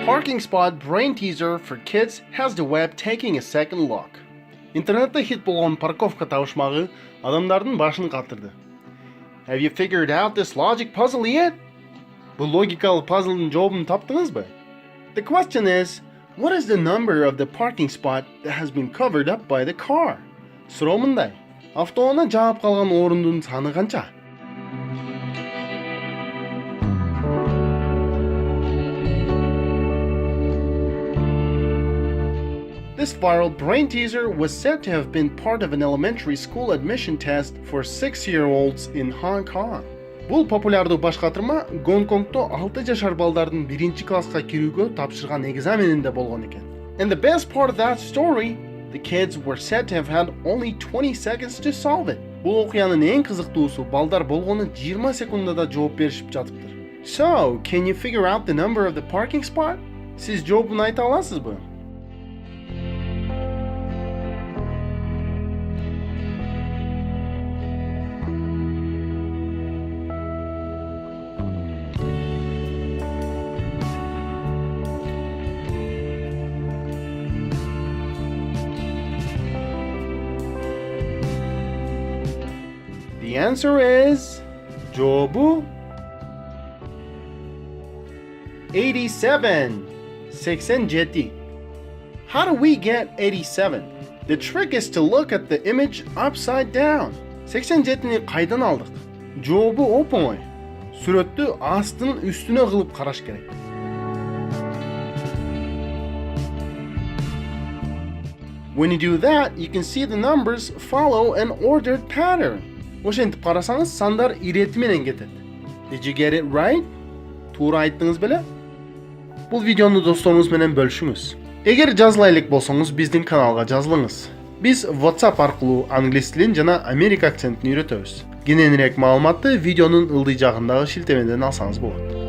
Parking spot brain teaser for kids has the web taking a second look. Интернетте хит болгон парковка табышмагы адамдардын башын катырды. Have you figured out this logic puzzle yet? Бул логикалык пазлдын жообун таптыңызбы? The question is, what is the number of the parking spot that has been covered up by the car? Суроо мындай. Автоунаа жаап калган орундун саны канча? This viral brain teaser was said to have been part of an elementary school admission test for 6-year-olds in Hong Kong. Бул популярдуу баш катырма Гонконгдо 6 жашар балдардын 1-класска кирүүгө тапшырган экзаменинде болгон экен. And the best part of that story, the kids were said to have had only 20 seconds to solve it. Бул окуянын эң кызыктуусу балдар болгону 20 секундада жооп беришип жатыптыр. So, can you figure out the number of the parking spot? Сиз жообун айта аласызбы? The answer is жообу 87. 87. How do we get 87? The trick is to look at the image upside down. 87-ни кайдан алдык? Жообу оп-оңой. Сүрөттү астын үстүнө кылып караш керек. When you do that, you can see the numbers follow an ordered pattern. Ошентип карасаңыз, сандар ирети менен кетет. Did you get it right? Туура айттыңыз беле? Бул видеону досторуңуз менен бөлүшүңүз. Эгер жазыла элек болсоңуз, биздин каналга жазылыңыз. Биз вотсап аркылуу англис тилин жана Америка акцентин үйрөтөбүз. Кененирээк маалыматты видеонун ылдый жагындагы шилтемеден алсаңыз болот.